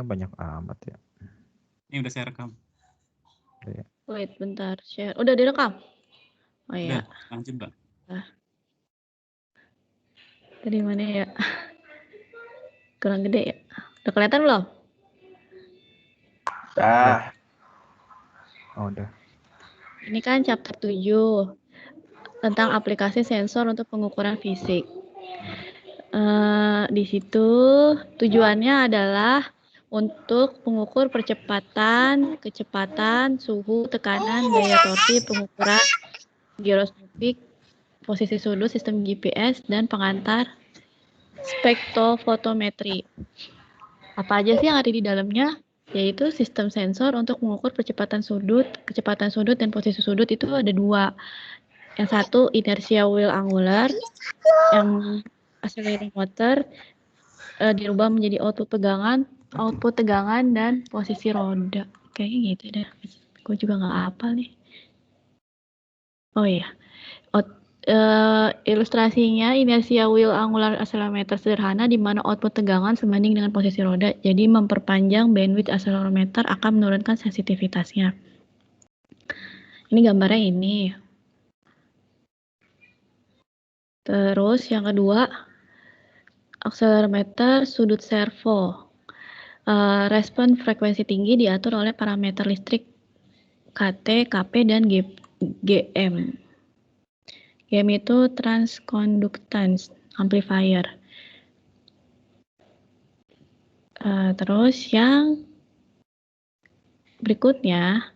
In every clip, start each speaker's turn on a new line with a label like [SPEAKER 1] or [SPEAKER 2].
[SPEAKER 1] banyak amat ya.
[SPEAKER 2] Ini udah saya rekam.
[SPEAKER 1] Udah ya.
[SPEAKER 3] Wait, bentar. Share. Udah direkam? Oh
[SPEAKER 2] Udah,
[SPEAKER 3] iya.
[SPEAKER 2] lanjut Mbak.
[SPEAKER 3] Dari mana ya? Kurang gede ya? Udah kelihatan belum?
[SPEAKER 1] Oh, udah.
[SPEAKER 3] Ini kan chapter 7 tentang aplikasi sensor untuk pengukuran fisik. Di situ tujuannya adalah untuk mengukur percepatan, kecepatan, suhu, tekanan, gaya torsi, pengukuran giroskopik, posisi sudut, sistem GPS, dan pengantar spektrofotometri. Apa aja sih yang ada di dalamnya? Yaitu sistem sensor untuk mengukur percepatan sudut, kecepatan sudut, dan posisi sudut itu ada dua. Yang satu inertia wheel angular, yang accelerometer dirubah menjadi output tegangan dan posisi roda. Kayaknya gitu deh. Gue juga nggak hafal nih. Oh iya. Ilustrasinya inertia wheel angular accelerometer sederhana di mana output tegangan sebanding dengan posisi roda. Jadi memperpanjang bandwidth accelerometer akan menurunkan sensitivitasnya. Ini gambarnya ini. Terus yang kedua, accelerometer sudut servo. Respon frekuensi tinggi diatur oleh parameter listrik KT, KP, dan GM. GM itu transconductance amplifier. Terus yang berikutnya,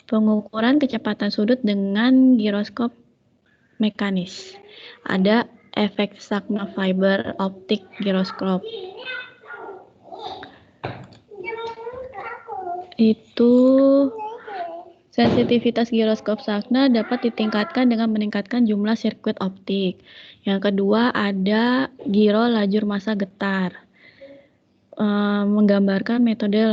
[SPEAKER 3] pengukuran kecepatan sudut dengan giroskop mekanis. Ada efek Sagna fiber optic giroskop. Itu sensitivitas giroskop Sagna dapat ditingkatkan dengan meningkatkan jumlah sirkuit optik. Yang kedua ada giro lajur massa getar. Menggambarkan metode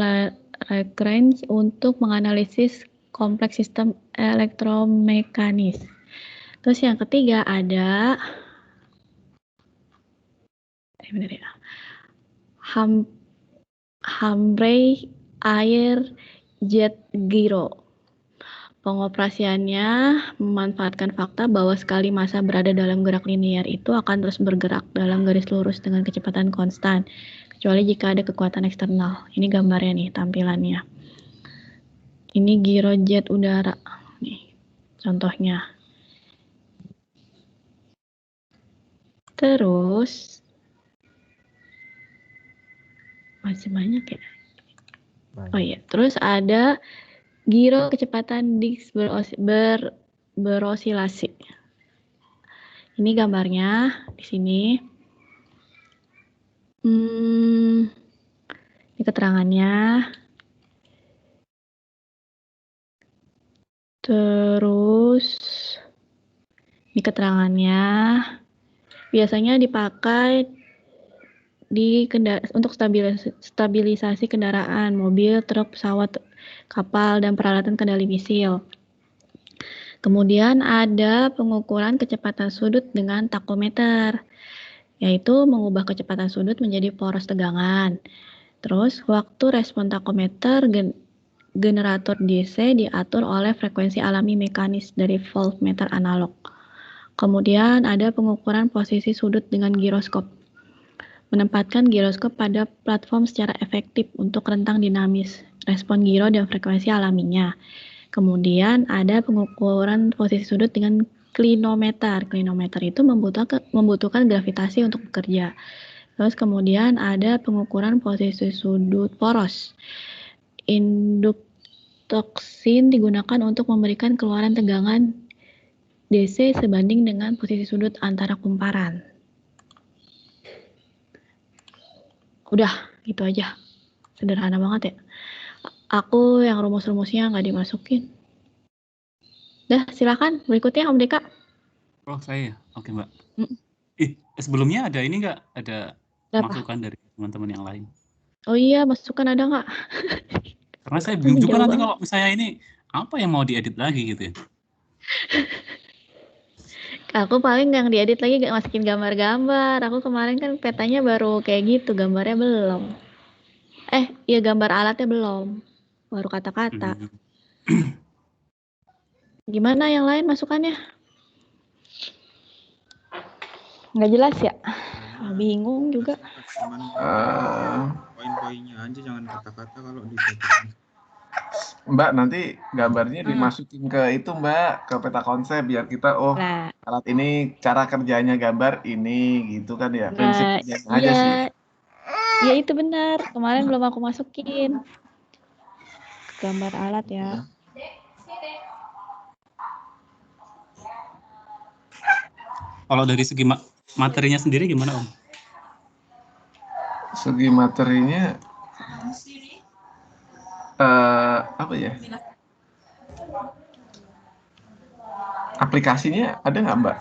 [SPEAKER 3] Lagrange untuk menganalisis kompleks sistem elektromekanis. Terus yang ketiga ada Hambre Air Jet Gyro. Pengoperasiannya memanfaatkan fakta bahwa sekali massa berada dalam gerak linear itu akan terus bergerak dalam garis lurus dengan kecepatan konstan, kecuali jika ada kekuatan eksternal. Ini gambarnya nih, tampilannya. Ini girojet udara. Nih, contohnya. Terus, masih banyak ya?
[SPEAKER 1] Banyak.
[SPEAKER 3] Oh iya, terus ada giro kecepatan disk berosilasi. Ini gambarnya di sini. Ini keterangannya. Terus ini keterangannya. Biasanya dipakai untuk stabilisasi kendaraan, mobil, truk, pesawat, kapal, dan peralatan kendali misil. Kemudian ada pengukuran kecepatan sudut dengan takometer, yaitu mengubah kecepatan sudut menjadi poros tegangan. Terus waktu respon takometer generator DC diatur oleh frekuensi alami mekanis dari voltmeter analog. Kemudian ada pengukuran posisi sudut dengan giroskop. Menempatkan giroskop pada platform secara efektif untuk rentang dinamis, respon giro dan frekuensi alaminya. Kemudian ada pengukuran posisi sudut dengan klinometer. Klinometer itu membutuhkan gravitasi untuk bekerja. Terus kemudian ada pengukuran posisi sudut poros. Induktoksin digunakan untuk memberikan keluaran tegangan DC sebanding dengan posisi sudut antara kumparan. Udah, gitu aja. Sederhana banget ya. Aku yang rumus-rumusnya nggak dimasukin. Dah, silakan. Berikutnya Om Deka.
[SPEAKER 2] Oh, saya. Oke, Mbak. Sebelumnya ada ini nggak? Ada masukan dari teman-teman yang lain?
[SPEAKER 3] Oh iya, masukan ada nggak?
[SPEAKER 2] Karena saya bingung juga nanti kalau misalnya ini apa yang mau diedit lagi gitu ya.
[SPEAKER 3] Aku paling yang diedit lagi gak masukin gambar-gambar. Aku kemarin kan petanya baru kayak gitu, gambarnya belum. Iya gambar alatnya belum. Baru kata-kata. Gimana yang lain masukannya? Nggak jelas ya? Bingung juga.
[SPEAKER 4] Poin-poinnya aja, jangan kata-kata kalau di
[SPEAKER 5] Mbak, nanti gambarnya dimasukin ke itu Mbak, ke peta konsep biar kita alat ini cara kerjanya gambar ini gitu kan ya. Prinsip kerjanya aja sih.
[SPEAKER 3] Iya itu benar. Kemarin belum aku masukin gambar alat ya.
[SPEAKER 2] Kalau dari segi materinya sendiri gimana Om?
[SPEAKER 5] Segi materinya apa ya? Aplikasinya ada nggak Mbak?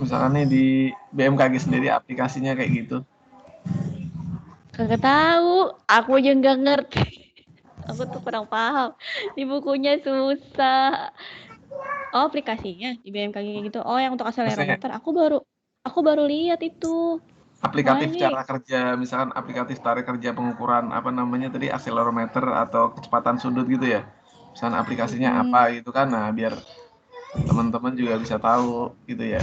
[SPEAKER 5] Misalnya di BMKG sendiri aplikasinya kayak gitu.
[SPEAKER 3] Kagak tahu, aku aja nggak ngerti. Aku tuh kurang paham. Di bukunya susah. Oh, aplikasinya di BMKG kayak gitu. Oh, yang untuk akselerometer. Aku baru lihat itu.
[SPEAKER 5] Aplikatif cara kerja, misalkan aplikatif cara kerja pengukuran apa namanya tadi akselerometer atau kecepatan sudut gitu ya. Misalkan aplikasinya apa gitu kan. Nah, biar teman-teman juga bisa tahu gitu ya.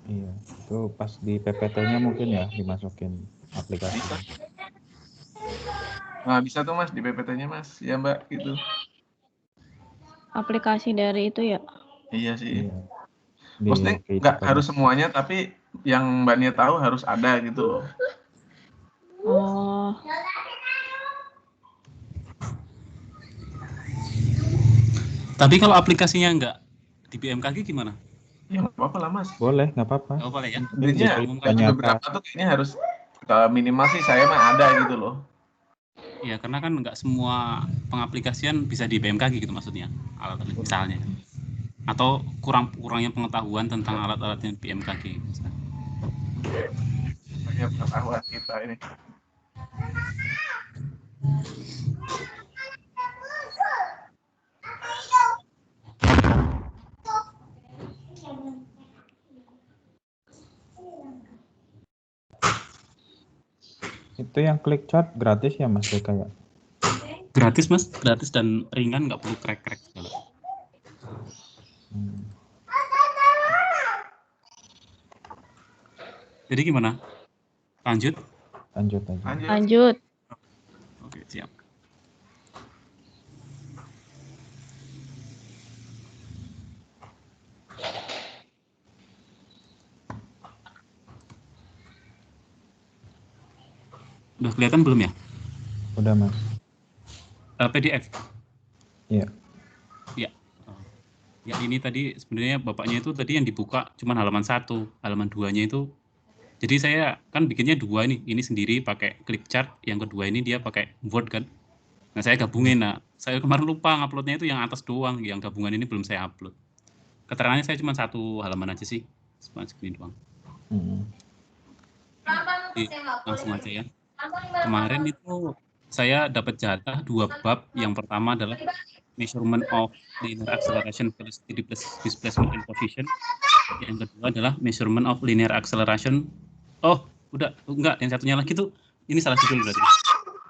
[SPEAKER 1] Iya, itu pas di PPT-nya mungkin ya dimasukin aplikasi.
[SPEAKER 5] Nah, bisa tuh Mas di PPT-nya Mas. Ya Mbak, gitu.
[SPEAKER 3] Aplikasi dari itu ya?
[SPEAKER 5] Iya sih.
[SPEAKER 1] Iya.
[SPEAKER 5] Maksudnya nggak harus semuanya, tapi yang Mbak Nia tahu harus ada gitu loh.
[SPEAKER 3] Oh.
[SPEAKER 2] Tapi kalau aplikasinya nggak di BMKG gimana?
[SPEAKER 5] Ya nggak apa-apa lah Mas.
[SPEAKER 1] Boleh, nggak apa-apa.
[SPEAKER 2] Nggak boleh ya?
[SPEAKER 5] Intinya beberapa tuh kayaknya harus minimal sih saya mah ada gitu loh.
[SPEAKER 2] Ya karena kan nggak semua pengaplikasian bisa di BMKG gitu maksudnya, alat misalnya. Atau kurangnya pengetahuan tentang alat-alatnya BMKG.
[SPEAKER 5] Banyak pengetahuan kita ini.
[SPEAKER 1] Itu yang klik chart gratis ya Mas kayak?
[SPEAKER 2] Gratis Mas, gratis dan ringan, nggak perlu crack segala. Jadi gimana? Lanjut?
[SPEAKER 1] Lanjut aja.
[SPEAKER 3] Lanjut.
[SPEAKER 2] Oke, siap. Udah kelihatan belum ya?
[SPEAKER 1] Udah Mas.
[SPEAKER 2] PDF?
[SPEAKER 1] Iya.
[SPEAKER 2] Ya. Ya ini tadi sebenarnya bapaknya itu tadi yang dibuka cuman halaman 1, halaman 2-nya itu. Jadi saya kan bikinnya 2 nih, ini sendiri pakai clip chart, yang kedua ini dia pakai Word kan. Nah saya gabungin, saya kemarin lupa nguploadnya itu yang atas doang, yang gabungan ini belum saya upload. Keterangannya saya cuma 1 halaman aja sih, cuma segini doang. Jadi, langsung aja ya. Kemarin itu saya dapat jatah 2 bab. Yang pertama adalah measurement of linear acceleration velocity displacement and position. Yang kedua adalah measurement of linear acceleration. Oh, enggak, yang satunya lagi tuh ini salah judul berarti.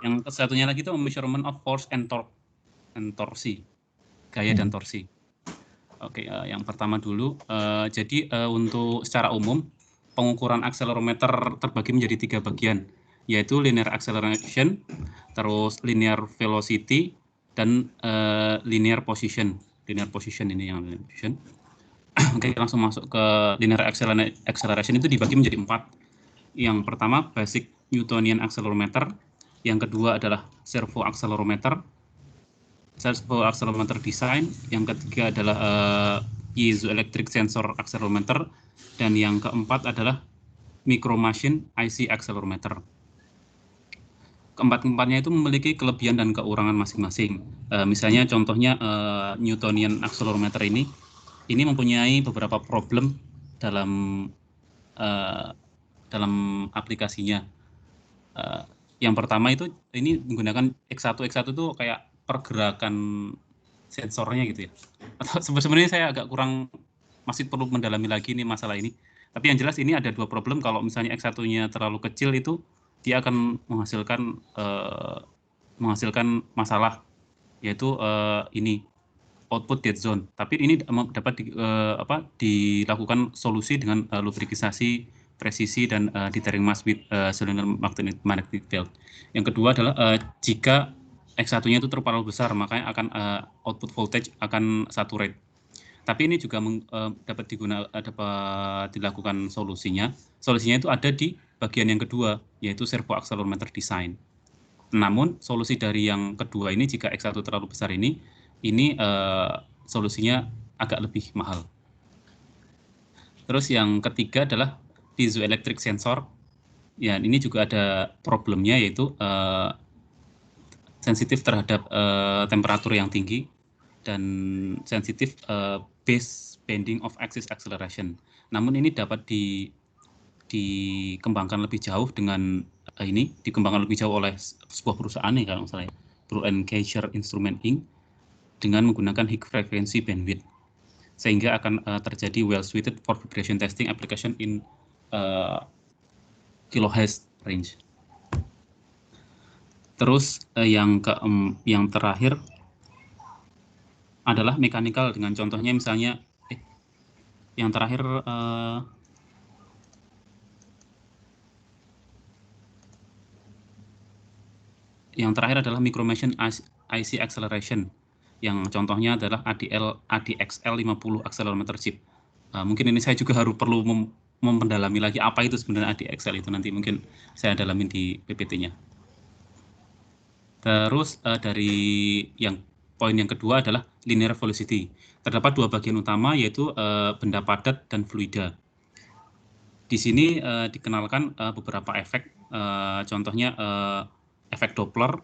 [SPEAKER 2] Yang satunya lagi tuh measurement of force and torque and torsi. Gaya dan torsi. Oke, yang pertama dulu. Jadi untuk secara umum pengukuran akselerometer terbagi menjadi 3 bagian, yaitu linear acceleration, terus linear velocity, dan linear position. Linear position ini yang linear position. Oke, langsung masuk ke linear acceleration itu dibagi menjadi 4. Yang pertama basic Newtonian accelerometer, yang kedua adalah servo accelerometer design, yang ketiga adalah piezoelectric sensor accelerometer, dan yang keempat adalah micro machine IC accelerometer. Keempat-empatnya itu memiliki kelebihan dan kekurangan masing-masing. Misalnya contohnya Newtonian accelerometer ini mempunyai beberapa problem dalam aplikasinya. Yang pertama itu ini menggunakan X1 itu kayak pergerakan sensornya gitu ya. Atau sebenarnya saya agak kurang, masih perlu mendalami lagi nih masalah ini. Tapi yang jelas ini ada 2 problem. Kalau misalnya X1-nya terlalu kecil itu dia akan menghasilkan masalah, yaitu ini output dead zone. Tapi ini dapat dilakukan solusi dengan lubrikasi presisi dan dithering mask with cylinder magnetic field. Yang kedua adalah jika X1-nya itu terlalu besar, makanya akan output voltage akan saturate. Tapi ini juga dapat dilakukan solusinya. Solusinya itu ada di bagian yang kedua, yaitu servo accelerometer design. Namun solusi dari yang kedua ini, jika X1 terlalu besar ini solusinya agak lebih mahal. Terus yang ketiga adalah piezoelectric sensor. Ya, ini juga ada problemnya, yaitu sensitif terhadap temperatur yang tinggi dan sensitif base bending of axis acceleration. Namun ini dapat dikembangkan lebih jauh dengan dikembangkan lebih jauh oleh sebuah perusahaan nih kalau misalnya Brugh & Keiser Instrument Inc. dengan menggunakan high frequency bandwidth, sehingga akan terjadi well suited for vibration testing application in kilohertz range. Terus yang terakhir adalah mechanical, dengan contohnya misalnya yang terakhir adalah micro-machine IC acceleration, yang contohnya adalah ADXL 50 accelerometer chip. Mungkin ini saya juga perlu mempendalami lagi apa itu sebenarnya ADXL itu, nanti mungkin saya dalamin di PPT-nya. Terus dari poin yang kedua adalah linear velocity. Terdapat dua bagian utama, yaitu benda padat dan fluida. Di sini dikenalkan beberapa efek, contohnya efek Doppler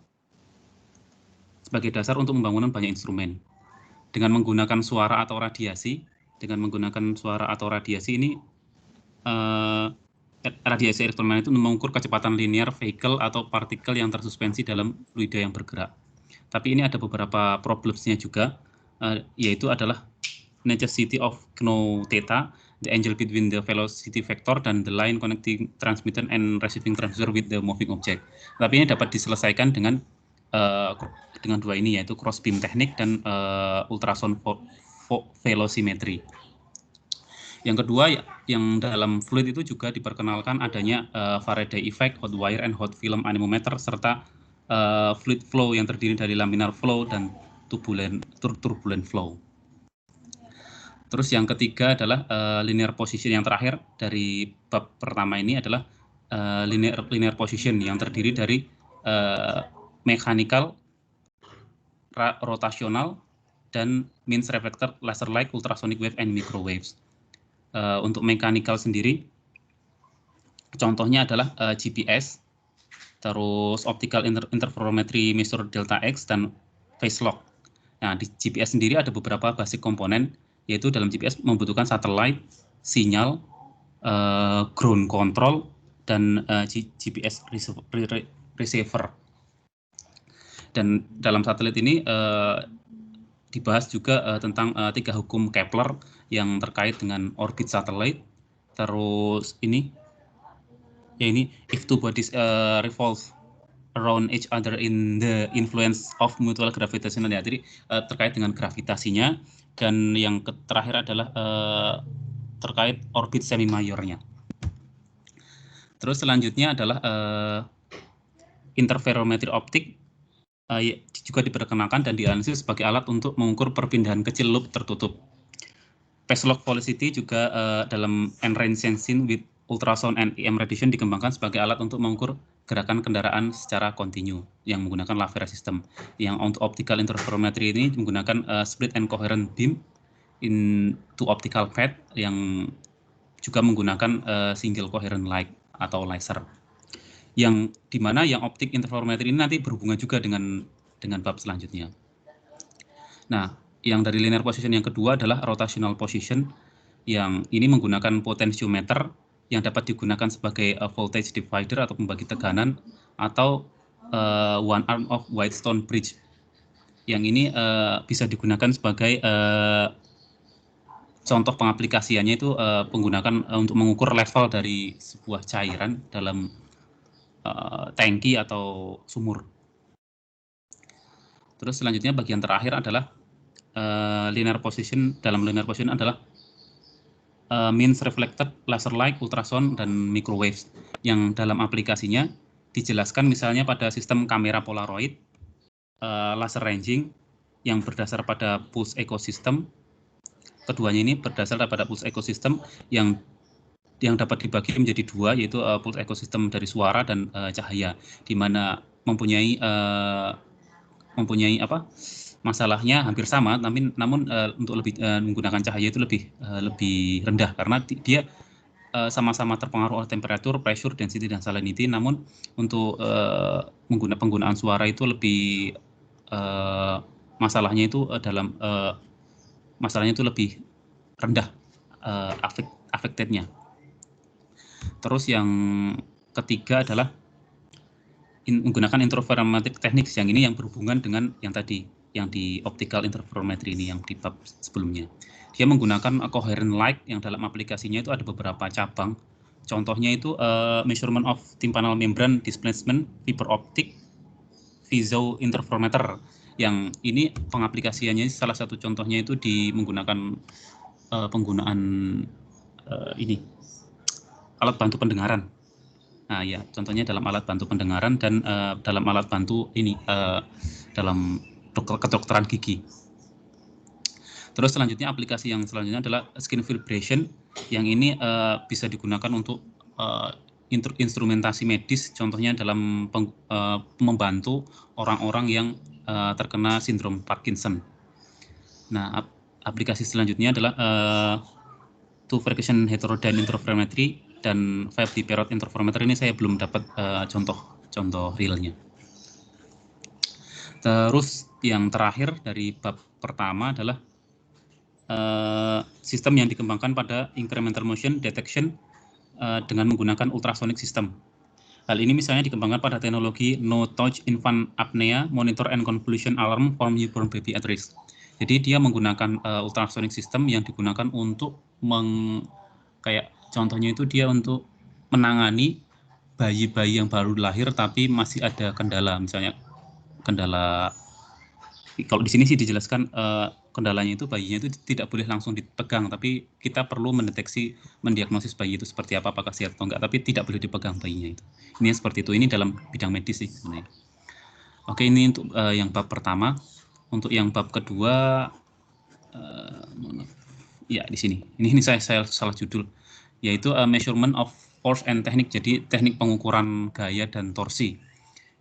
[SPEAKER 2] sebagai dasar untuk pembangunan banyak instrumen. Dengan menggunakan suara atau radiasi, ini radiasi elektromagnetik untuk mengukur kecepatan linear vehicle atau partikel yang tersuspensi dalam fluida yang bergerak. Tapi ini ada beberapa problemsnya juga, yaitu adalah necessity of kno theta, the angle between the velocity vector dan the line connecting transmitter and receiving transducer with the moving object. Tapi ini dapat diselesaikan dengan dua ini, yaitu cross beam technique dan ultrasound velocimetry. Yang kedua, yang dalam fluid itu juga diperkenalkan adanya Faraday effect, hot wire and hot film anemometer, serta fluid flow yang terdiri dari laminar flow dan turbulent flow. Terus yang ketiga adalah linear position. Yang terakhir dari bab pertama ini adalah linear position yang terdiri dari mechanical, rotational, dan means reflector, laser light, ultrasonic wave, and microwaves. Untuk mechanical sendiri, contohnya adalah GPS, terus optical interferometry measure delta X, dan phase lock. Nah, di GPS sendiri ada beberapa basic komponen, yaitu dalam GPS membutuhkan satelit, sinyal, ground control, dan GPS receiver. Dan dalam satelit ini dibahas juga tentang 3 hukum Kepler yang terkait dengan orbit satelit. Terus if two bodies revolve around each other in the influence of mutual gravitational, ya, jadi terkait dengan gravitasinya. Dan yang terakhir adalah terkait orbit semi mayornya. Terus selanjutnya adalah interferometri optik, juga diperkenalkan dan dianalisis sebagai alat untuk mengukur perpindahan kecil loop tertutup. Phase lock velocity juga dalam end-range sensing with ultrasound and EM radiation dikembangkan sebagai alat untuk mengukur gerakan kendaraan secara kontinu yang menggunakan Lavera system. Yang untuk optical interferometry ini menggunakan split and coherent beam into optical path yang juga menggunakan single coherent light atau laser. Yang dimana yang optik interferometry ini nanti berhubungan juga dengan bab selanjutnya. Nah, yang dari linear position yang kedua adalah rotational position, yang ini menggunakan potentiometer yang dapat digunakan sebagai voltage divider atau pembagi tekanan, atau one arm of Whitestone bridge. Yang ini bisa digunakan sebagai contoh pengaplikasiannya itu menggunakan untuk mengukur level dari sebuah cairan dalam tangki atau sumur. Terus selanjutnya bagian terakhir adalah linear position. Dalam linear position adalah means reflected, laser light, ultrasound, dan microwaves yang dalam aplikasinya dijelaskan misalnya pada sistem kamera polaroid, laser ranging yang berdasar pada pulse ecosystem. Keduanya ini berdasar pada pulse ecosystem yang dapat dibagi menjadi dua, yaitu pulse ecosystem dari suara dan cahaya, di mana mempunyai masalahnya hampir sama, namun untuk lebih menggunakan cahaya itu lebih rendah karena dia sama-sama terpengaruh oleh temperatur, pressure, density, dan salinity. Namun untuk penggunaan suara itu lebih masalahnya itu masalahnya itu lebih rendah affected-nya. Terus yang ketiga adalah menggunakan interferometric techniques, yang ini yang berhubungan dengan yang tadi, yang di optical interferometry ini yang di bab sebelumnya. Dia menggunakan coherent light yang dalam aplikasinya itu ada beberapa cabang. Contohnya itu measurement of tympanal membrane displacement, fiber optic, piezo interferometer. Yang ini pengaplikasiannya salah satu contohnya itu menggunakan penggunaan ini alat bantu pendengaran. Nah ya, contohnya dalam alat bantu pendengaran dan dalam alat bantu ini dalam kedokteran gigi. Terus selanjutnya aplikasi yang selanjutnya adalah skin vibration, yang ini bisa digunakan untuk instrumentasi medis, contohnya dalam membantu orang-orang yang terkena sindrom Parkinson. Nah, aplikasi selanjutnya adalah two frequency heterodyne interferometry dan 5D period interferometer. Ini saya belum dapat contoh realnya. Terus yang terakhir dari bab pertama adalah sistem yang dikembangkan pada incremental motion detection dengan menggunakan ultrasonic system. Hal ini misalnya dikembangkan pada teknologi no touch infant apnea monitor and convolution alarm for newborn baby at risk. Jadi dia menggunakan ultrasonic system yang digunakan untuk kayak contohnya itu dia untuk menangani bayi-bayi yang baru lahir tapi masih ada kendala, misalnya kendala, kalau di sini sih dijelaskan kendalanya itu bayinya itu tidak boleh langsung dipegang, tapi kita perlu mendiagnosis bayi itu seperti apa, apakah sehat atau enggak, tapi tidak boleh dipegang bayinya itu. Ini seperti itu, ini dalam bidang medis sih sebenarnya. Oke, ini untuk yang bab pertama. Untuk yang bab kedua, ya di sini. Ini saya salah judul, yaitu measurement of force and technique. Jadi teknik pengukuran gaya dan torsi.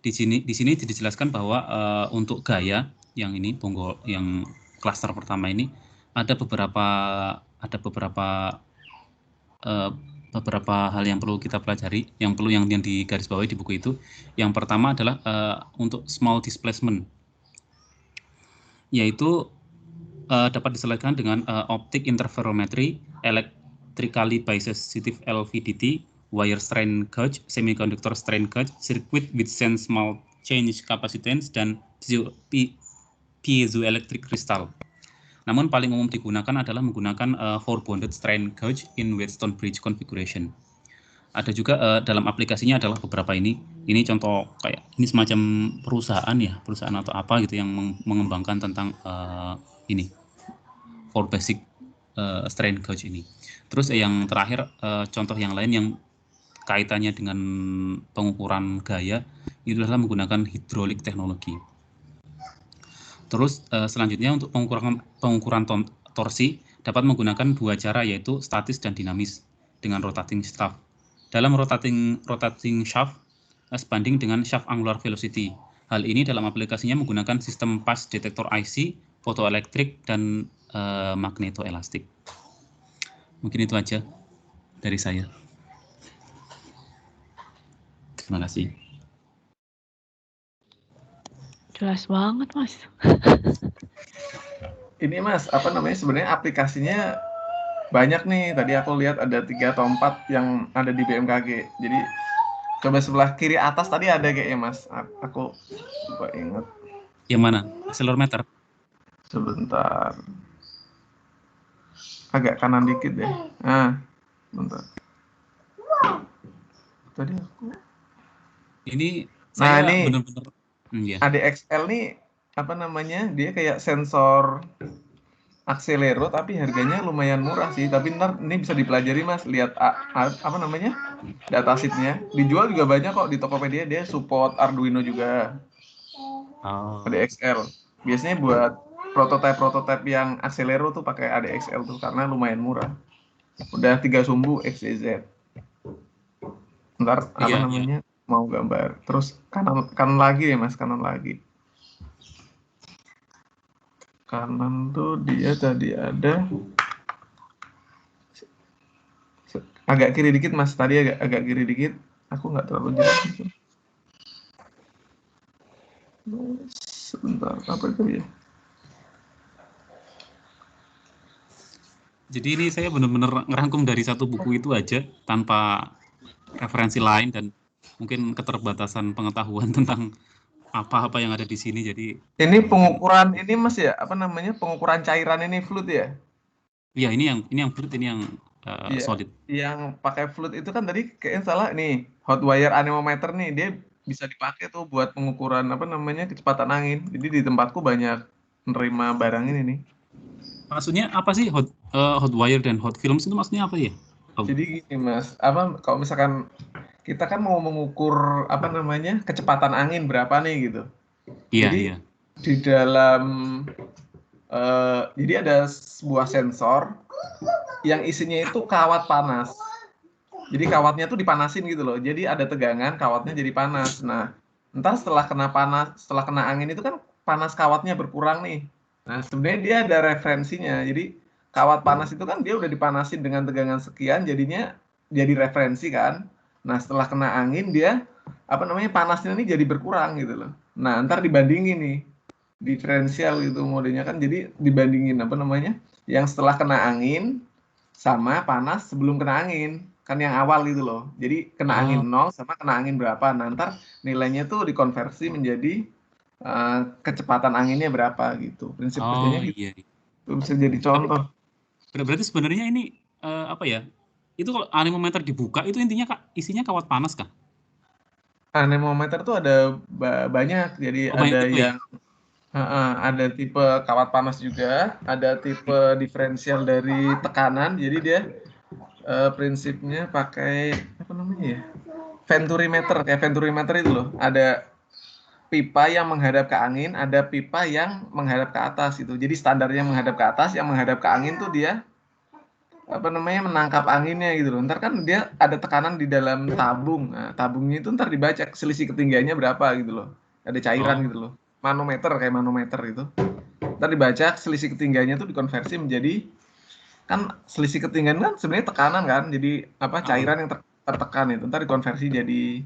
[SPEAKER 2] Di sini dijelaskan bahwa untuk gaya yang ini yang klaster pertama ini ada beberapa hal yang perlu kita pelajari, yang digarisbawahi di buku itu. Yang pertama adalah untuk small displacement, yaitu dapat diselesaikan dengan optic interferometry, electrically bisensitive LVDT, wire strain gauge, semiconductor strain gauge, circuit with sense small change capacitance, dan piezoelectric crystal. Namun paling umum digunakan adalah menggunakan four bonded strain gauge in Wheatstone bridge configuration. Ada juga dalam aplikasinya adalah beberapa ini contoh, kayak ini semacam perusahaan atau apa gitu yang mengembangkan tentang ini four basic strain gauge ini. Terus yang terakhir contoh yang lain yang kaitannya dengan pengukuran gaya itu adalah menggunakan hidrolik teknologi. Terus selanjutnya untuk pengukuran torsi dapat menggunakan dua cara, yaitu statis dan dinamis dengan rotating shaft. Dalam rotating shaft sebanding dengan shaft angular velocity. Hal ini dalam aplikasinya menggunakan sistem pulse detector IC, photoelektrik, dan magnetoelastik. Mungkin itu aja dari saya. Terima kasih.
[SPEAKER 3] Jelas banget, Mas.
[SPEAKER 5] Ini Mas, sebenarnya aplikasinya banyak nih. Tadi aku lihat ada 3 atau 4 yang ada di BMKG. Jadi coba sebelah kiri atas tadi ada kayaknya Mas. Aku lupa ingat.
[SPEAKER 2] Yang mana? Accelerometer?
[SPEAKER 5] Sebentar. Agak kanan dikit deh. Nah, bentar. Tadi aku
[SPEAKER 2] Ini
[SPEAKER 5] Nah,
[SPEAKER 2] saya
[SPEAKER 5] ini
[SPEAKER 2] benar-benar ya.
[SPEAKER 5] ADXL nih apa namanya? Dia kayak sensor akselero tapi harganya lumayan murah sih. Tapi ntar ini bisa dipelajari Mas, lihat apa namanya? Datasheet-nya. Dijual juga banyak kok di Tokopedia, dia support Arduino juga.
[SPEAKER 2] Oh.
[SPEAKER 5] ADXL. Biasanya buat prototipe yang akselero tuh pakai ADXL tuh karena lumayan murah. Udah 3 sumbu XYZ. Ntar apa
[SPEAKER 2] Iya, iya.
[SPEAKER 5] namanya? Mau gambar. Terus kanan lagi ya Mas, kanan lagi. Kanan tuh dia tadi ada agak kiri dikit Mas, tadi agak kiri dikit. Aku nggak terlalu jelas gitu. Sebentar, apa itu ya?
[SPEAKER 2] Jadi ini saya benar-benar ngerangkum dari satu buku itu aja tanpa referensi lain dan mungkin keterbatasan pengetahuan tentang apa-apa yang ada di sini. Jadi
[SPEAKER 5] Ini pengukuran ini Mas ya, apa namanya? Pengukuran cairan ini fluid ya?
[SPEAKER 2] iya, ini yang fluid, ini yang
[SPEAKER 5] Iya.
[SPEAKER 2] solid.
[SPEAKER 5] Yang pakai fluid itu kan tadi kayaknya salah nih. Hot wire anemometer nih, dia bisa dipakai tuh buat pengukuran apa namanya? Kecepatan angin. Jadi di tempatku banyak menerima barang ini nih.
[SPEAKER 2] Maksudnya apa sih hot wire dan hot films itu maksudnya apa ya?
[SPEAKER 5] Jadi gini Mas, apa kalau misalkan kita kan mau mengukur apa namanya? Kecepatan angin berapa nih gitu.
[SPEAKER 2] Iya,
[SPEAKER 5] Jadi
[SPEAKER 2] iya.
[SPEAKER 5] di dalam jadi ada sebuah sensor yang isinya itu kawat panas. Jadi kawatnya tuh dipanasin gitu loh. Jadi ada tegangan, kawatnya jadi panas. Nah, entar setelah kena angin itu kan panas kawatnya berkurang nih. Nah, sebenarnya dia ada referensinya. Jadi kawat panas itu kan dia udah dipanasin dengan tegangan sekian, jadinya jadi referensi kan. Nah, setelah kena angin dia apa namanya panasnya ini jadi berkurang gitu loh. Nah, ntar dibandingin nih diferensial gitu modenya kan, jadi dibandingin apa namanya yang setelah kena angin sama panas sebelum kena angin kan yang awal gitu loh. Jadi kena angin 0 sama kena angin berapa. Nah, ntar nilainya tuh dikonversi menjadi kecepatan anginnya berapa gitu. Prinsip kerjanya gitu.
[SPEAKER 2] Iya.
[SPEAKER 5] Itu bisa jadi contoh.
[SPEAKER 2] Berarti sebenarnya ini apa ya? Itu kalau anemometer dibuka itu intinya isinya kawat panas kah?
[SPEAKER 5] Anemometer tuh ada banyak. Jadi ada yang ada tipe kawat panas juga, ada tipe diferensial dari tekanan. Jadi dia prinsipnya pakai apa namanya ya? Venturimeter, kayak venturimeter itu loh. Ada pipa yang menghadap ke angin, ada pipa yang menghadap ke atas itu. Jadi standarnya menghadap ke atas, yang menghadap ke angin tuh dia apa namanya menangkap anginnya gitu loh. Ntar kan dia ada tekanan di dalam tabung. Nah, tabungnya itu ntar dibaca selisih ketinggiannya berapa gitu loh. Ada cairan gitu loh. Manometer kayak manometer itu. Ntar dibaca selisih ketinggiannya tuh dikonversi menjadi kan selisih ketinggian kan sebenarnya tekanan kan. Jadi apa cairan yang tertekan itu ntar dikonversi jadi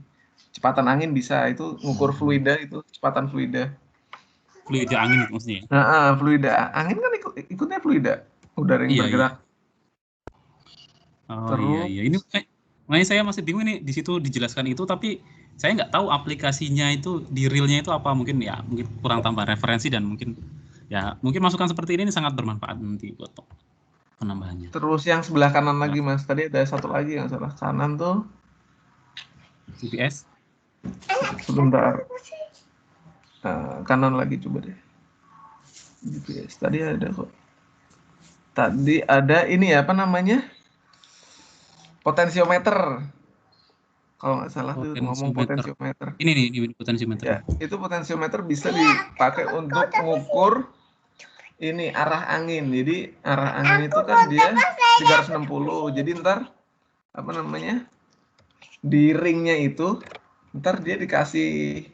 [SPEAKER 5] kecepatan angin bisa. Itu ngukur fluida, itu kecepatan fluida.
[SPEAKER 2] Fluida angin itu maksudnya.
[SPEAKER 5] Nah, fluida angin kan ikutnya fluida, udara yang bergerak.
[SPEAKER 2] Iya. Ini makanya saya masih bingung nih, di situ dijelaskan itu tapi saya nggak tahu aplikasinya itu di realnya itu apa. Mungkin kurang tambah referensi dan mungkin masukan seperti ini sangat bermanfaat nanti buat penambahannya.
[SPEAKER 5] Terus yang sebelah kanan lagi Mas, tadi ada satu lagi yang sebelah kanan tuh
[SPEAKER 2] GPS.
[SPEAKER 5] Sebentar. Kanan lagi coba deh. GPS tadi ada kok. Tadi ada ini ya apa namanya? Potensiometer. Kalau nggak salah tuh ngomong potensiometer.
[SPEAKER 2] Ini potensiometer.
[SPEAKER 5] Ya, itu potensiometer bisa dipakai untuk mengukur ini arah angin. Jadi arah angin itu kan dia 360. Jadi ntar apa namanya? Di ringnya itu ntar dia dikasih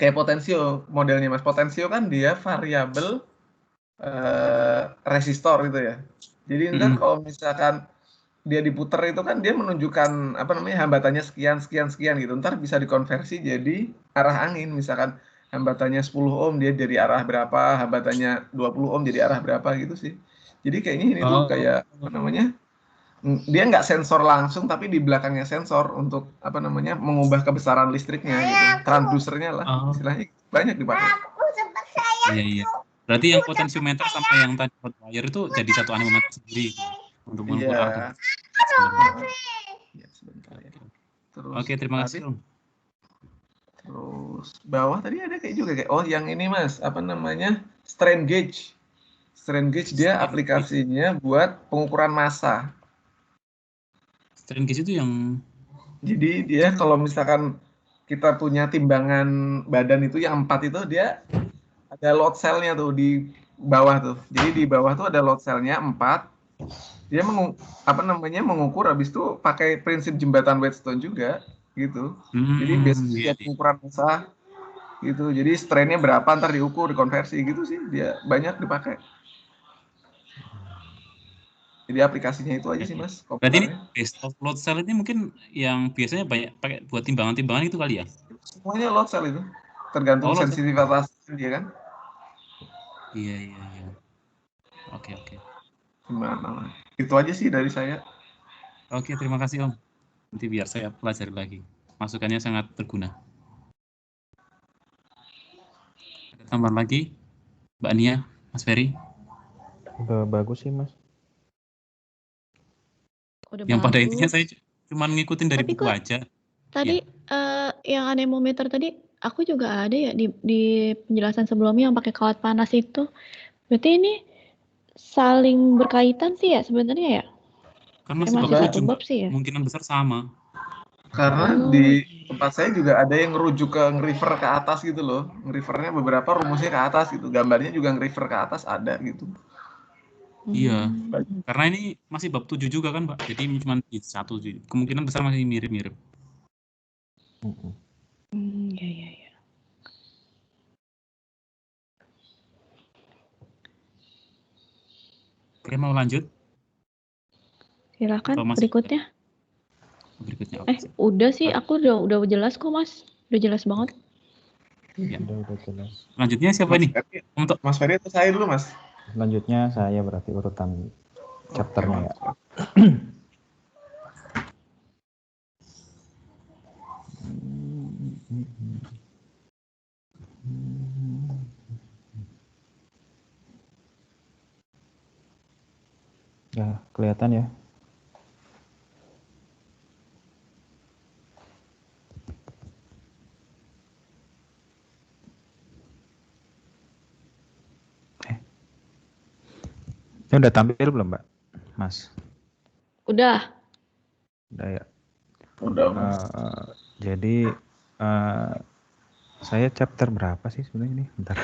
[SPEAKER 5] kayak potensio modelnya Mas. Potensio kan dia variabel resistor gitu ya. Jadi ntar kalau misalkan dia diputer itu kan dia menunjukkan apa namanya hambatannya sekian gitu. Ntar bisa dikonversi jadi arah angin. Misalkan hambatannya 10 ohm dia jadi arah berapa, hambatannya 20 ohm jadi arah berapa gitu sih. Jadi kayaknya ini tuh kayak apa namanya? Dia nggak sensor langsung tapi di belakangnya sensor untuk apa namanya mengubah kebesaran listriknya gitu. Transducernya lah istilahnya banyak dipakai.
[SPEAKER 2] Iya. Berarti yang potensiometer sama yang tadi hot wire itu jadi satu anemometer sendiri untuk mengukur arah.
[SPEAKER 5] Ya, sebentar ya.
[SPEAKER 2] Terus, Oke, terima kasih Om.
[SPEAKER 5] Terus bawah tadi ada kayak juga kayak, oh yang ini Mas, apa namanya? Strain gauge. Strain gauge dia aplikasinya buat pengukuran massa.
[SPEAKER 2] Strain gauge itu yang
[SPEAKER 5] Jadi dia kalau misalkan kita punya timbangan badan itu yang 4 itu dia ada load cell-nya tuh di bawah tuh. Jadi di bawah tuh ada load cell-nya 4. Dia mengukur habis itu pakai prinsip jembatan Wheatstone juga gitu. Jadi biasanya
[SPEAKER 2] iya,
[SPEAKER 5] dia pengukuran massa gitu. Jadi strain-nya berapa ntar diukur, dikonversi gitu sih. Dia banyak dipakai. Jadi aplikasinya itu aja sih Mas.
[SPEAKER 2] Berarti ini
[SPEAKER 5] Komputernya.
[SPEAKER 2] base of load cell ini mungkin yang biasanya banyak pakai buat timbangan-timbangan itu kali ya?
[SPEAKER 5] Semuanya load cell itu. Tergantung
[SPEAKER 2] load cell.
[SPEAKER 5] sensitivitas dia kan.
[SPEAKER 2] Iya. Oke.
[SPEAKER 5] Gimana? Itu aja sih dari saya.
[SPEAKER 2] Oke, terima kasih Om. Nanti biar saya pelajari lagi. Masukannya sangat berguna. Ada tambahan lagi? Mbak Nia, Mas Ferry?
[SPEAKER 1] Udah bagus sih Mas.
[SPEAKER 3] Udah
[SPEAKER 2] Yang pada
[SPEAKER 3] bagus.
[SPEAKER 2] intinya saya cuma ngikutin dari
[SPEAKER 3] Tapi
[SPEAKER 2] buku
[SPEAKER 3] kok
[SPEAKER 2] aja.
[SPEAKER 3] tadi yang anemometer tadi aku juga ada ya di penjelasan sebelumnya yang pakai kawat panas itu. Berarti ini saling berkaitan sih ya sebenarnya ya?
[SPEAKER 2] Karena
[SPEAKER 3] Masih
[SPEAKER 2] sebabnya
[SPEAKER 3] satu bab sih ya?
[SPEAKER 2] kemungkinan besar sama.
[SPEAKER 5] Karena di tempat saya juga ada yang ngerujuk ke nge-refer ke atas gitu loh. Nge-refernya beberapa rumusnya ke atas gitu. Gambarnya juga nge-refer ke atas ada gitu.
[SPEAKER 2] Iya. Karena ini masih bab 7 juga kan, Pak. Jadi cuma satu. Kemungkinan besar masih mirip-mirip.
[SPEAKER 3] Iya.
[SPEAKER 2] Oke, mau lanjut?
[SPEAKER 3] Silakan
[SPEAKER 2] Atau masih
[SPEAKER 3] berikutnya.
[SPEAKER 2] Berikutnya.
[SPEAKER 3] Udah sih, aku udah jelas kok Mas. Udah jelas banget.
[SPEAKER 2] Ya.
[SPEAKER 1] Udah jelas.
[SPEAKER 2] Selanjutnya siapa
[SPEAKER 5] Mas
[SPEAKER 2] ini?
[SPEAKER 5] Ferry,
[SPEAKER 2] Untuk
[SPEAKER 5] Mas Ferry atau saya dulu Mas?
[SPEAKER 1] Selanjutnya saya berarti urutan chapternya ya. Ya, kelihatan ya. Ini udah tampil belum, Mbak? Mas?
[SPEAKER 3] Udah.
[SPEAKER 1] Udah ya.
[SPEAKER 5] Udah Mas.
[SPEAKER 1] Jadi saya chapter berapa sih sebenarnya ini? Bentar.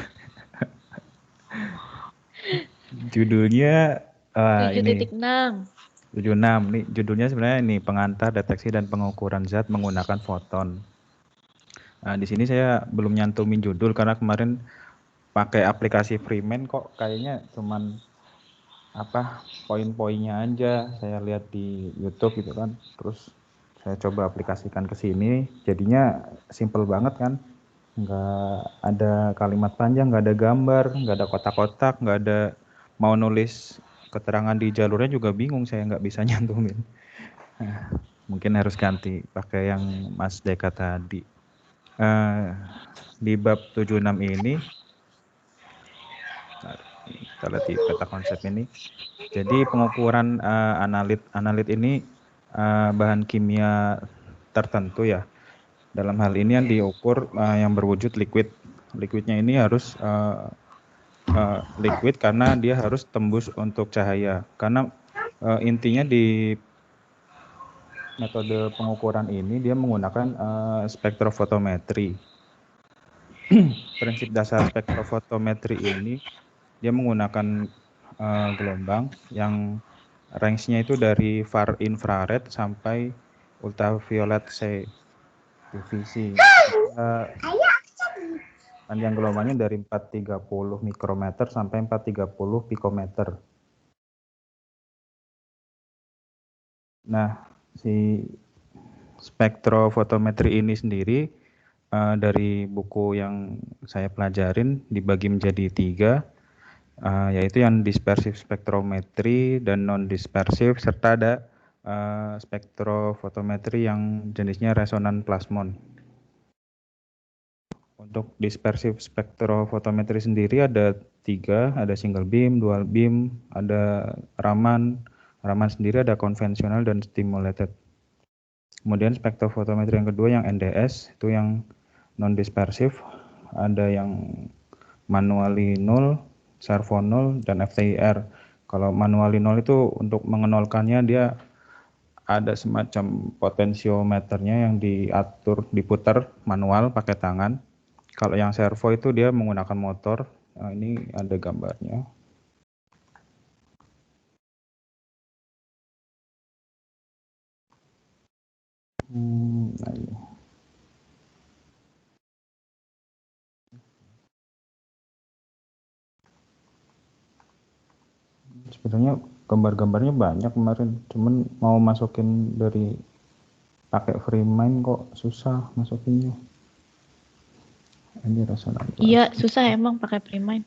[SPEAKER 1] Judulnya
[SPEAKER 3] 7.6.
[SPEAKER 1] 76. Nih judulnya sebenarnya ini pengantar deteksi dan pengukuran zat menggunakan foton. Nah, di sini saya belum nyantumin judul karena kemarin pakai aplikasi Freeman kok kayaknya cuman poin-poinnya aja saya lihat di YouTube gitu kan. Terus saya coba aplikasikan ke sini, jadinya simple banget kan. Nggak ada kalimat panjang, nggak ada gambar, nggak ada kotak-kotak, nggak ada mau nulis keterangan di jalurnya juga bingung, saya nggak bisa nyantumin. Nah, mungkin harus ganti pakai yang Mas Deka tadi. Di bab 76 ini kita lihat di peta konsep ini. Jadi pengukuran analit ini bahan kimia tertentu ya. Dalam hal ini yang diukur yang berwujud liquid. Liquidnya ini harus liquid karena dia harus tembus untuk cahaya. Karena intinya di metode pengukuran ini dia menggunakan spektrofotometri. Prinsip dasar spektrofotometri ini dia menggunakan gelombang yang range-nya itu dari far infrared sampai ultraviolet C UVC. Panjang gelombangnya dari 430 mikrometer sampai 430 pikometer. Nah, si spektrofotometri ini sendiri dari buku yang saya pelajarin dibagi menjadi 3, yaitu yang dispersif spektrometri dan non-dispersif, serta ada spektrofotometri yang jenisnya resonan plasmon. Untuk dispersif spektrofotometri sendiri ada 3, ada single beam, dual beam, ada Raman. Raman sendiri ada konvensional dan stimulated. Kemudian spektrofotometri yang kedua yang NDS itu yang non dispersif, ada yang manually 0, servo 0, dan FTIR. Kalau manually 0 itu untuk mengenolkannya dia ada semacam potensiometernya yang diputar manual pakai tangan. Kalau yang servo itu dia menggunakan motor. Nah, ini ada gambarnya. Nah ini. Sebenarnya gambar-gambarnya banyak kemarin, cuman mau masukin dari pakai Freemind kok susah masukinnya. Ini resonansi.
[SPEAKER 3] Iya, susah emang pakai Freemind.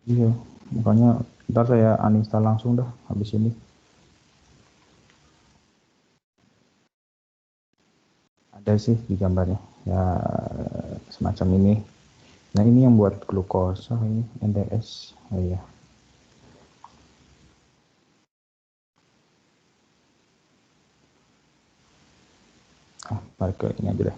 [SPEAKER 1] Iya, makanya ntar saya uninstall langsung dah habis ini. Ada sih di gambarnya, ya semacam ini. Nah ini yang buat glukosa ini NDS. Oh iya. Balik ke ini aja deh.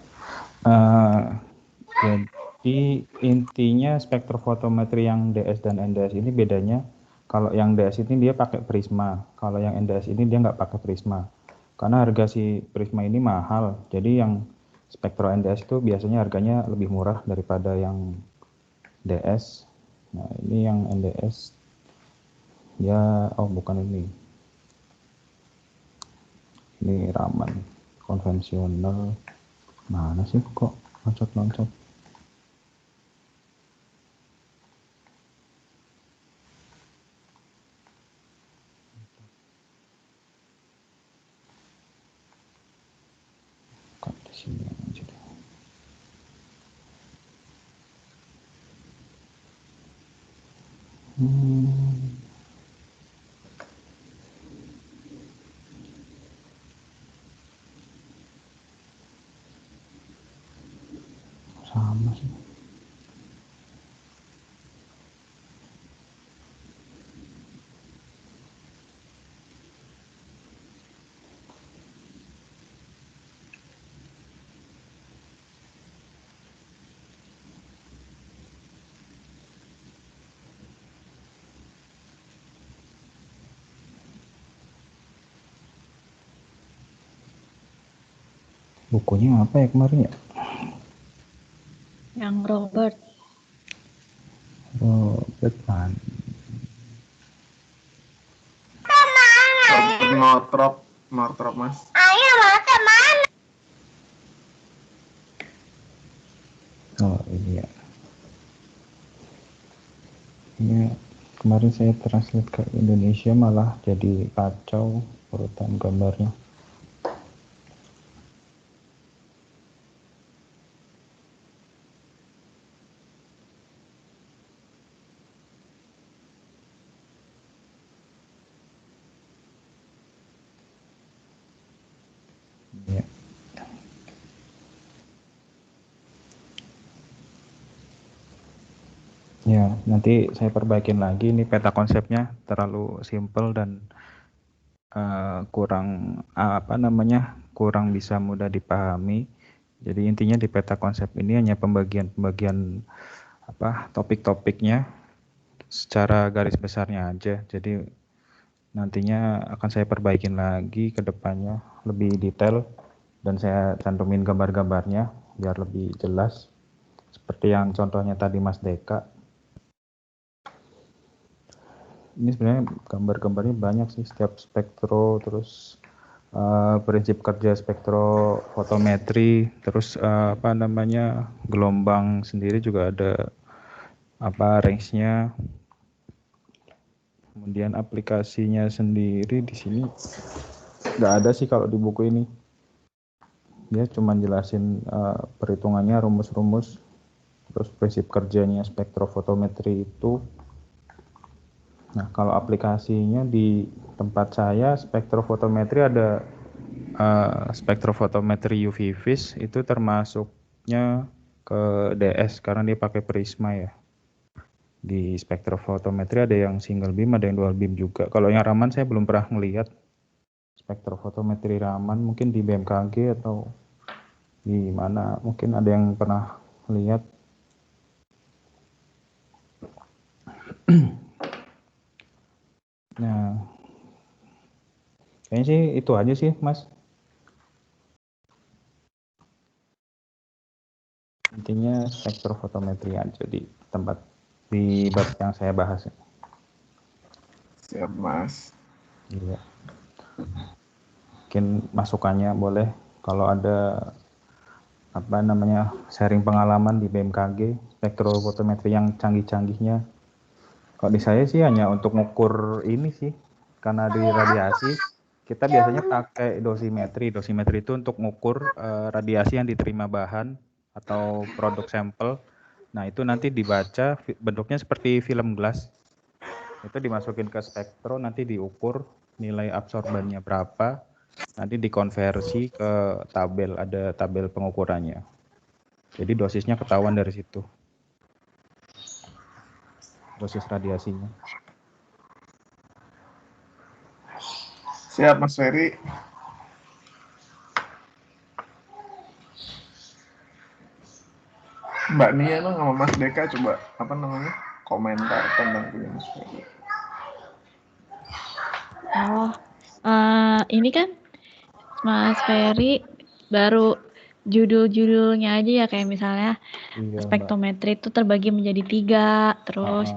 [SPEAKER 1] Jadi intinya spektrofotometri yang DS dan NDS ini bedanya, kalau yang DS ini dia pakai prisma, kalau yang NDS ini dia nggak pakai prisma. Karena harga si prisma ini mahal, jadi yang spektro NDS itu biasanya harganya lebih murah daripada yang DS. Nah ini yang NDS, ya bukan ini Raman konvensional. Mana sih kok loncat-loncat? Kok di sini aja deh. Sama sih. Bukunya apa ya kemarin ya?
[SPEAKER 3] Yang Robert.
[SPEAKER 1] Robert man.
[SPEAKER 5] Northrop mas.
[SPEAKER 1] Oh ini ya. Ini kemarin saya translate ke Indonesia malah jadi kacau urutan gambarnya. Ya. Ya, nanti saya perbaikin lagi. Ini peta konsepnya terlalu simple dan kurang bisa mudah dipahami. Jadi intinya di peta konsep ini hanya pembagian topik-topiknya secara garis besarnya aja. Jadi nantinya akan saya perbaikin lagi ke depannya lebih detail dan saya cantumin gambar-gambarnya biar lebih jelas. Seperti yang contohnya tadi Mas Deka. Ini sebenarnya gambar-gambarnya banyak sih, setiap spektro, terus prinsip kerja spektrofotometri, terus gelombang sendiri juga ada range-nya. Kemudian aplikasinya sendiri di sini nggak ada sih kalau di buku ini. Dia cuma jelasin perhitungannya, rumus-rumus, terus prinsip kerjanya spektrofotometri itu. Nah, kalau aplikasinya di tempat saya spektrofotometri ada spektrofotometri UV vis, itu termasuknya ke DS karena dia pakai prisma ya. Di spektrofotometri ada yang single beam, ada yang dual beam juga. Kalau yang Raman saya belum pernah ngelihat spektrofotometri Raman, mungkin di BMKG atau Di mana mungkin ada yang pernah lihat. Nah, kayaknya sih itu aja sih, Mas. Intinya spektrofotometri aja di bab yang saya bahas.
[SPEAKER 5] Siap, Mas.
[SPEAKER 1] Iya. Mungkin masukannya boleh kalau ada sharing pengalaman di BMKG spektrofotometri yang canggih-canggihnya. Kalau di saya sih hanya untuk ngukur ini sih, karena di radiasi kita biasanya pakai dosimetri. Dosimetri itu untuk ngukur radiasi yang diterima bahan atau produk sampel. Nah, itu nanti dibaca bentuknya seperti film glass. Itu dimasukin ke spektro, nanti diukur nilai absorbannya berapa, nanti dikonversi ke tabel, ada tabel pengukurannya. Jadi dosisnya ketahuan dari situ. Dosis radiasinya.
[SPEAKER 5] Siap, Mas Ferry. Mbak Nia dong sama Mas Deka coba komentar tentang punya Mas Ferry.
[SPEAKER 3] Oh, ini kan Mas Ferry baru judul-judulnya aja ya, kayak misalnya spektrometri itu terbagi menjadi 3, terus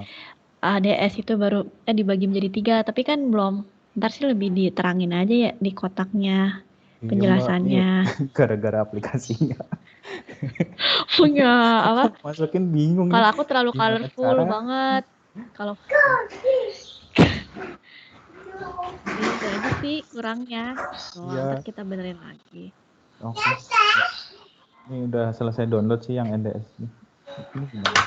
[SPEAKER 3] ADS itu baru dibagi menjadi 3, tapi kan belum. Ntar sih lebih diterangin aja ya di kotaknya penjelasannya.
[SPEAKER 1] Gara-gara aplikasinya.
[SPEAKER 3] Punya apa?
[SPEAKER 1] Masukin bingung.
[SPEAKER 3] Kalau aku terlalu colorful banget. Kalau itu aja sih kurangnya. Ntar kita benerin lagi.
[SPEAKER 1] Oke. Ini udah selesai download sih yang NDS. Ini gimana?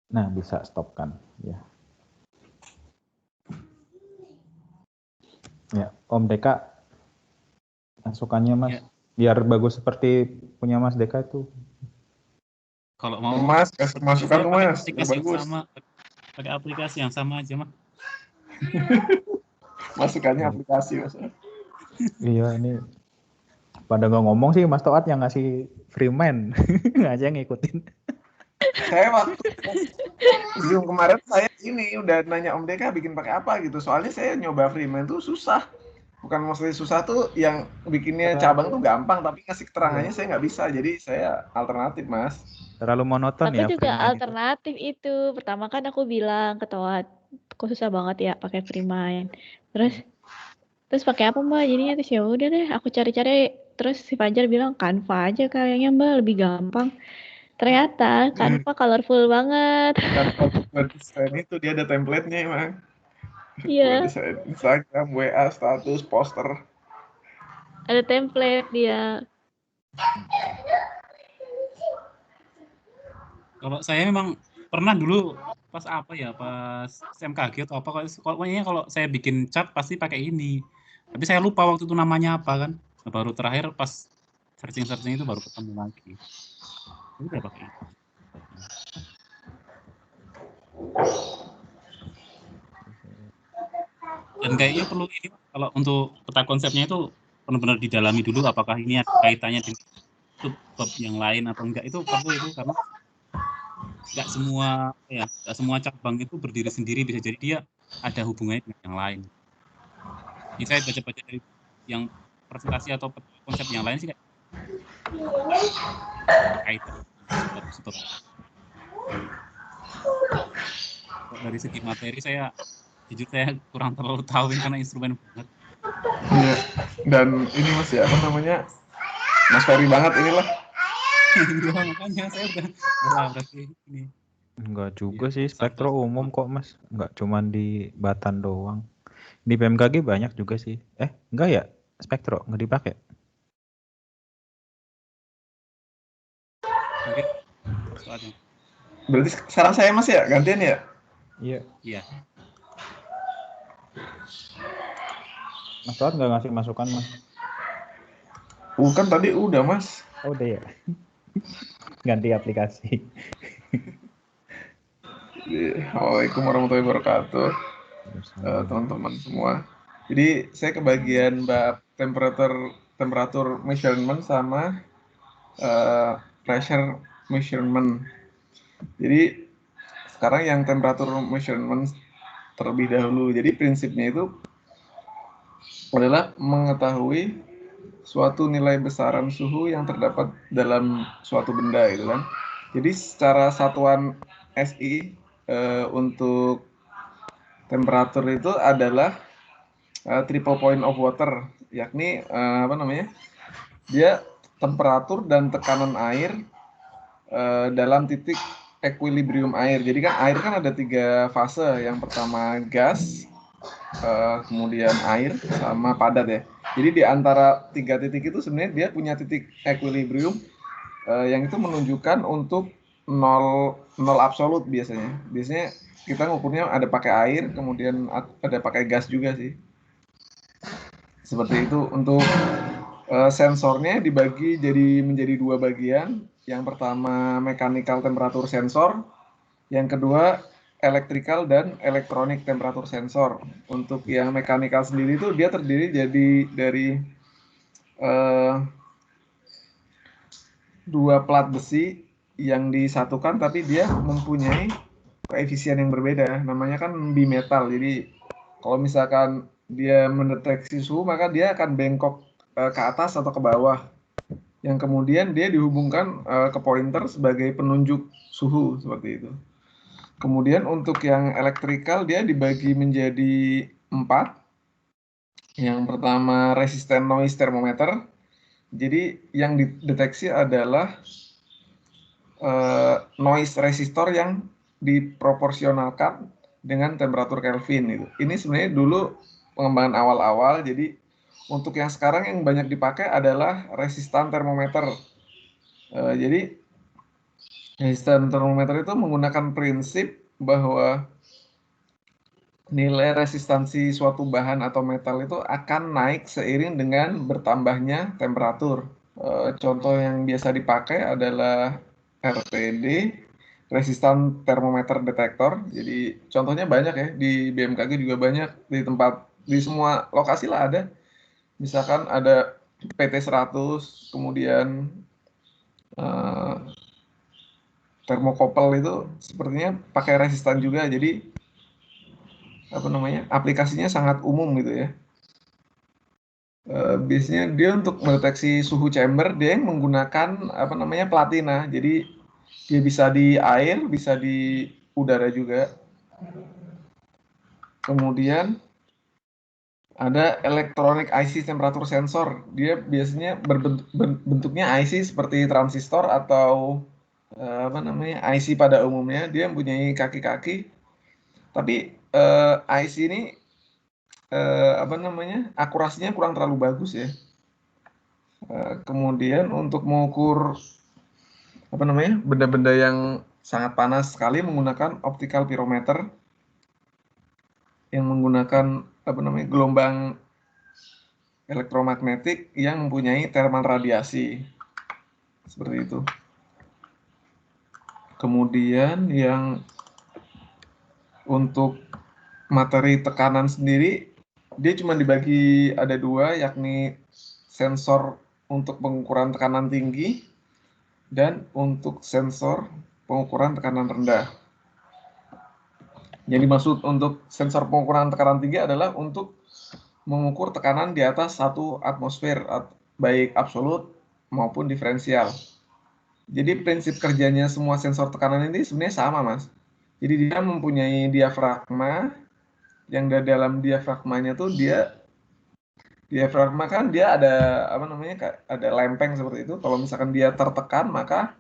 [SPEAKER 1] Nah, bisa stop kan? Ya. Ya, Om Deka, masukannya Mas, biar bagus seperti punya Mas Deka itu.
[SPEAKER 2] Kalau mau
[SPEAKER 5] Mas, kasih masukan tuh Mas,
[SPEAKER 2] bagus. Pakai aplikasi yang sama aja Mas.
[SPEAKER 5] Masukannya aplikasi Mas.
[SPEAKER 1] Iya, ini pada nggak ngomong sih Mas Toat yang ngasih Freeman, aja ngikutin.
[SPEAKER 5] Saya waktu Zoom kemarin saya ini udah nanya Om Deka bikin pakai apa gitu. Soalnya saya nyoba Freeman tuh susah. Bukan maksudnya susah tuh yang bikinnya cabang tuh gampang, tapi ngasih keterangannya saya nggak bisa. Jadi saya alternatif Mas.
[SPEAKER 1] Terlalu monoton
[SPEAKER 3] aku
[SPEAKER 1] ya.
[SPEAKER 3] Aku juga alternatif itu. Pertama kan aku bilang ke Toat, kok susah banget ya pakai Freeman. Terus pakai apa Mbak? Jadinya terus ya udah deh aku cari-cari. Terus si Fajar bilang Canva aja kayaknya Mbak, lebih gampang. Ternyata Canva colorful banget.
[SPEAKER 5] Buat desain itu dia ada template-nya emang.
[SPEAKER 3] Iya.
[SPEAKER 5] Buat desain Instagram, WA, status, poster.
[SPEAKER 3] Ada template dia.
[SPEAKER 2] Kalau saya memang pernah dulu pas SMKG atau apa, pokoknya kalau saya bikin chart pasti pakai ini. Tapi saya lupa waktu itu namanya apa kan. Baru terakhir pas searching itu baru ketemu lagi. Udah pakai itu. Dan kayaknya perlu ini kalau untuk peta konsepnya itu benar-benar didalami dulu apakah ini ada kaitannya dengan bab yang lain atau enggak, itu perlu itu karena nggak semua cabang itu berdiri sendiri, bisa jadi dia ada hubungannya dengan yang lain. Ini saya baca-baca dari yang presentasi atau konsep yang lain sih kayak kaitan stop. Dari segi materi saya jujur saya kurang terlalu tahu karena instrumen banget.
[SPEAKER 5] Iya. Dan ini Mas ya Mas Ferry banget inilah.
[SPEAKER 2] Iya, makanya saya udah berarti ini.
[SPEAKER 1] Enggak juga sih, spektro umum kok Mas, enggak cuman di Batan doang. Di BMKG banyak juga sih. Enggak ya? Spektro enggak dipakai.
[SPEAKER 2] Mungkin soalnya.
[SPEAKER 5] Berarti sekarang saya Mas ya, gantian ya?
[SPEAKER 2] Iya.
[SPEAKER 1] Mas Toat nggak ngasih masukan Mas?
[SPEAKER 5] Bukan tadi udah Mas.
[SPEAKER 1] Oh udah ya. Ganti aplikasi.
[SPEAKER 5] Assalamualaikum warahmatullahi wabarakatuh. teman-teman semua. Jadi saya kebagian bab temperatur measurement sama pressure measurement. Jadi sekarang yang temperatur measurement terlebih dahulu. Jadi prinsipnya itu adalah mengetahui suatu nilai besaran suhu yang terdapat dalam suatu benda gitu kan. Jadi secara satuan SI untuk temperatur itu adalah triple point of water, yakni dia temperatur dan tekanan air dalam titik equilibrium air. Jadi kan air kan ada 3 fase. Yang pertama gas, kemudian air, sama padat ya. Jadi di antara 3 titik itu sebenarnya dia punya titik equilibrium yang itu menunjukkan untuk nol absolut biasanya. Biasanya kita ngukurnya ada pakai air, kemudian ada pakai gas juga sih. Seperti itu. Untuk sensornya dibagi menjadi 2 bagian. Yang pertama mechanical temperature sensor, yang kedua electrical dan electronic temperature sensor. Untuk yang mechanical sendiri itu dia terdiri dari 2 plat besi yang disatukan, tapi dia mempunyai koefisien yang berbeda. Namanya kan bimetal. Jadi kalau misalkan dia mendeteksi suhu, maka dia akan bengkok ke atas atau ke bawah, yang kemudian dia dihubungkan ke pointer sebagai penunjuk suhu, seperti itu. Kemudian untuk yang elektrikal dia dibagi menjadi 4. Yang pertama resistant noise thermometer. Jadi yang dideteksi adalah noise resistor yang diproporsionalkan dengan temperatur Kelvin itu. Ini sebenarnya dulu pengembangan awal-awal. Jadi untuk yang sekarang yang banyak dipakai adalah resistan termometer. Jadi resistan termometer itu menggunakan prinsip bahwa nilai resistansi suatu bahan atau metal itu akan naik seiring dengan bertambahnya temperatur. Contoh yang biasa dipakai adalah RTD, resistan termometer detektor. Jadi contohnya banyak ya, di BMKG juga banyak, di semua lokasi lah ada. Misalkan ada PT100, kemudian termokopel itu sepertinya pakai resistan juga. Jadi aplikasinya sangat umum gitu ya. Biasanya dia untuk mendeteksi suhu chamber dia yang menggunakan platina. Jadi dia bisa di air, bisa di udara juga. Kemudian ada electronic IC temperature sensor. Dia biasanya bentuknya IC seperti transistor atau IC pada umumnya. Dia mempunyai kaki-kaki. Tapi IC ini akurasinya kurang terlalu bagus ya. Kemudian untuk mengukur benda-benda yang sangat panas sekali menggunakan optical pyrometer yang menggunakan gelombang elektromagnetik yang mempunyai thermal radiasi, seperti itu. Kemudian yang untuk materi tekanan sendiri dia cuma dibagi ada 2, yakni sensor untuk pengukuran tekanan tinggi dan untuk sensor pengukuran tekanan rendah. Yang dimaksud untuk sensor pengukuran tekanan tinggi adalah untuk mengukur tekanan di atas 1 atmosfer, baik absolut maupun diferensial. Jadi prinsip kerjanya semua sensor tekanan ini sebenarnya sama, Mas. Jadi dia mempunyai diafragma, yang di dalam diafragmanya tuh diafragma kan dia ada ada lempeng seperti itu. Kalau misalkan dia tertekan maka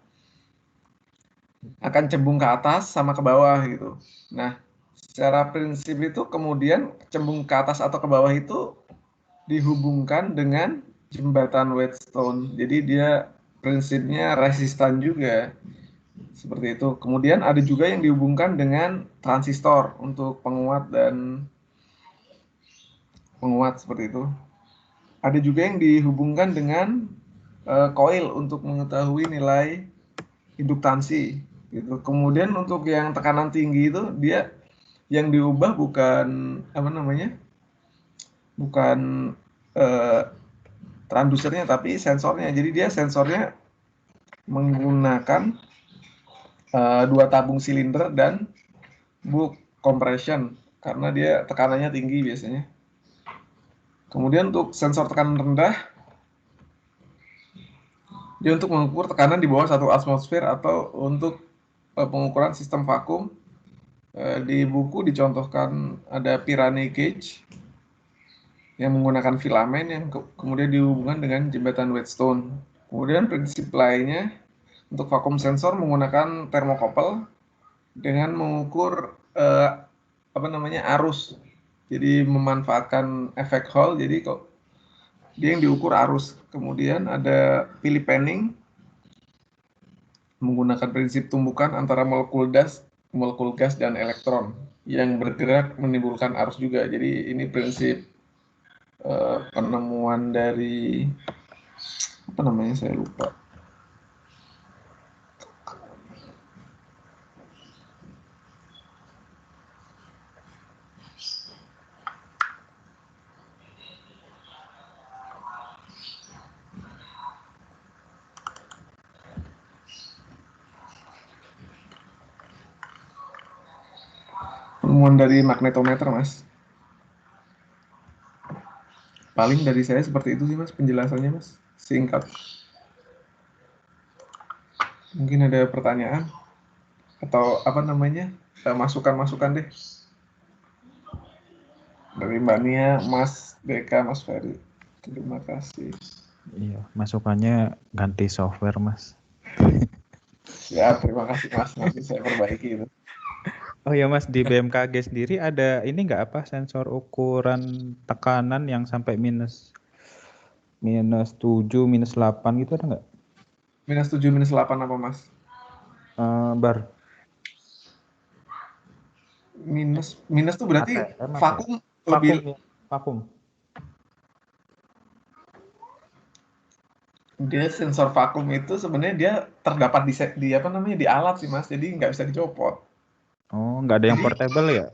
[SPEAKER 5] akan cembung ke atas sama ke bawah gitu. Nah, secara prinsip itu kemudian cembung ke atas atau ke bawah itu dihubungkan dengan jembatan Wheatstone. Jadi dia prinsipnya resistan juga. Seperti itu. Kemudian ada juga yang dihubungkan dengan transistor untuk penguat dan penguat, seperti itu. Ada juga yang dihubungkan dengan coil untuk mengetahui nilai induktansi gitu. Kemudian untuk yang tekanan tinggi itu dia yang diubah bukan apa namanya, bukan transdusernya tapi sensornya. Jadi dia sensornya menggunakan 2 tabung silinder dan bulk compression karena dia tekanannya tinggi biasanya. Kemudian untuk sensor tekanan rendah, dia untuk mengukur tekanan di bawah 1 atmosfer atau untuk pengukuran sistem vakum. Di buku dicontohkan ada Pirani gauge yang menggunakan filamen yang kemudian dihubungkan dengan jembatan Wheatstone. Kemudian prinsip lainnya untuk vakum sensor menggunakan thermocouple dengan mengukur arus. Jadi memanfaatkan efek Hall, jadi kok dia yang diukur arus. Kemudian ada Philip Penning menggunakan prinsip tumbukan antara molekul gas dan elektron yang bergerak menimbulkan arus juga. Jadi ini prinsip penemuan dari apa namanya, saya lupa. Penemuan dari magnetometer, Mas. Paling dari saya seperti itu sih, Mas, penjelasannya, Mas. Singkat. Mungkin ada pertanyaan atau apa namanya, masukan-masukan deh dari Mbak Nia, Mas Deka, Mas Ferry. Terima kasih.
[SPEAKER 1] Iya, masukannya ganti software, Mas.
[SPEAKER 5] Ya, terima kasih, Mas. Nanti saya perbaiki itu.
[SPEAKER 1] Oh ya, Mas, di BMKG sendiri ada ini nggak apa sensor ukuran tekanan yang sampai minus 7, minus 8 gitu ada nggak?
[SPEAKER 5] Minus 7, minus 8 apa, Mas?
[SPEAKER 1] Bar.
[SPEAKER 5] Minus tuh berarti
[SPEAKER 1] ATM apa
[SPEAKER 5] vakum
[SPEAKER 1] ya?
[SPEAKER 5] lebih.
[SPEAKER 1] Vakum, ya. Vakum.
[SPEAKER 5] Dia sensor vakum itu sebenarnya dia terdapat di apa namanya, di alat sih, Mas. Jadi nggak bisa dicopot.
[SPEAKER 1] Oh, nggak ada yang portable ya?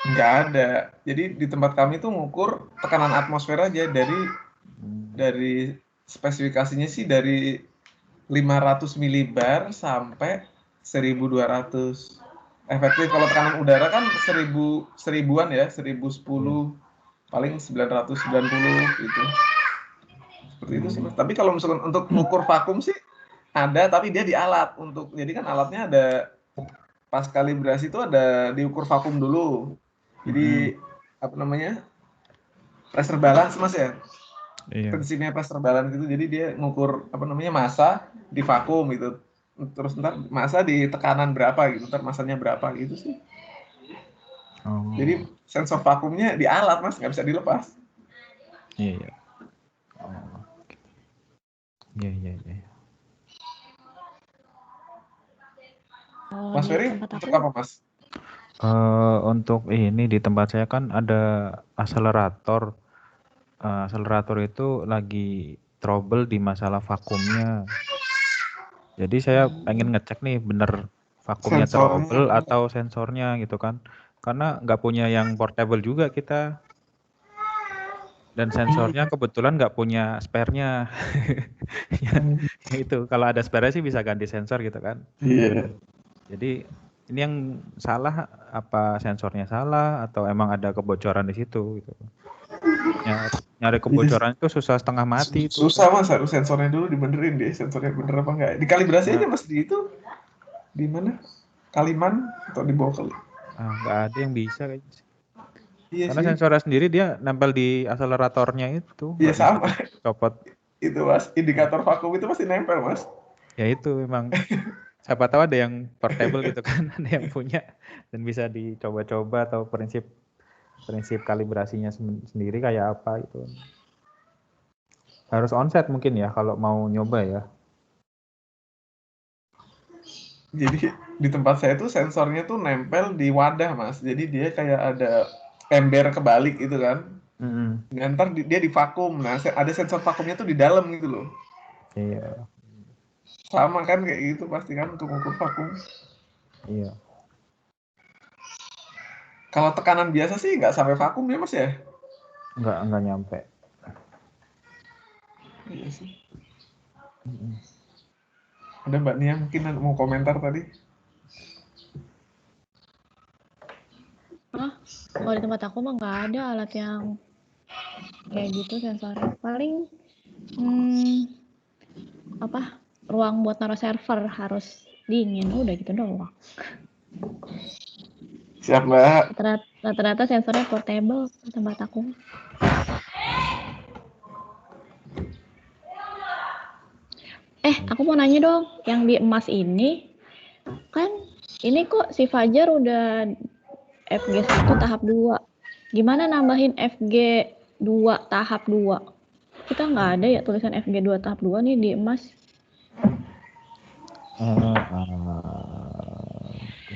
[SPEAKER 5] Nggak ada. Jadi di tempat kami tuh ngukur tekanan atmosfer aja dari spesifikasinya sih dari 500 milibar sampai 1200. Efektif kalau tekanan udara kan 1000-an ya, 1010, paling 990 gitu. Seperti itu sih, Mas. Tapi kalau misalkan untuk mengukur vakum sih ada, tapi dia di alat untuk, jadi kan alatnya ada pas kalibrasi itu ada diukur vakum dulu. Jadi apa namanya, pressure balance, Mas ya.
[SPEAKER 1] Iya.
[SPEAKER 5] Prinsipnya pressure balance gitu. Jadi dia ngukur apa namanya, massa di vakum gitu. Terus ntar massa di tekanan berapa gitu. Ntar massanya berapa gitu sih.
[SPEAKER 1] Oh.
[SPEAKER 5] Jadi sensor vakumnya di alat, Mas, nggak bisa dilepas.
[SPEAKER 1] Iya. Oh. Iya.
[SPEAKER 5] Mas Ferry untuk apa, Mas?
[SPEAKER 1] Untuk ini di tempat saya kan ada akselerator. Akselerator itu lagi trouble di masalah vakumnya. Jadi saya pengen ngecek nih bener vakumnya trouble atau sensornya gitu kan. Karena nggak punya yang portable juga kita. Dan sensornya kebetulan nggak punya spare-nya. Ya, itu kalau ada spare sih bisa ganti sensor gitu kan.
[SPEAKER 5] Iya.
[SPEAKER 1] Jadi ini yang salah apa sensornya salah atau emang ada kebocoran di situ gitu. Nyari kebocoran itu susah setengah mati itu.
[SPEAKER 5] Susah, Mas, harus sensornya dulu dibenerin deh, sensornya bener apa enggak. Dikalibrasi aja, Mas, di itu. Di mana? Kaliman atau di bawah kali?
[SPEAKER 1] Nggak ada yang bisa kayaknya sih.
[SPEAKER 5] Iya
[SPEAKER 1] Karena
[SPEAKER 5] sih.
[SPEAKER 1] sensornya sendiri dia nempel di akseleratornya itu.
[SPEAKER 5] Iya sama.
[SPEAKER 1] Copot.
[SPEAKER 5] Itu, Mas, indikator vakum itu pasti nempel, Mas.
[SPEAKER 1] Ya itu memang. Siapa tahu ada yang portable gitu kan, ada yang punya dan bisa dicoba-coba atau prinsip kalibrasinya sendiri kayak apa gitu. Harus onset mungkin ya kalau mau nyoba ya.
[SPEAKER 5] Jadi di tempat saya tuh sensornya tuh nempel di wadah, Mas. Jadi dia kayak ada ember kebalik gitu kan. Ntar dia di vakum. Nah, ada sensor vakumnya tuh di dalam gitu loh.
[SPEAKER 1] Iya.
[SPEAKER 5] Sama kan kayak gitu pasti kan untuk ukur vakum.
[SPEAKER 1] Iya.
[SPEAKER 5] Kalau tekanan biasa sih nggak sampai vakum ya Mas ya?
[SPEAKER 1] Nggak nyampe.
[SPEAKER 5] Iya sih.
[SPEAKER 1] Mm-mm.
[SPEAKER 5] Ada Mbak Nia mungkin mau komentar tadi?
[SPEAKER 3] Kalau di tempat aku mah nggak ada alat yang kayak gitu sensornya. Paling ruang buat naruh server harus dingin, udah gitu doang.
[SPEAKER 5] Siap Mbak.
[SPEAKER 3] Rata-rata sensornya portable di tempat aku. Aku mau nanya dong, yang di emas ini kan ini kok si Fajar udah FG1 tahap 2. Gimana nambahin FG2 tahap 2? Kita nggak ada ya tulisan FG2 tahap 2 nih di emas.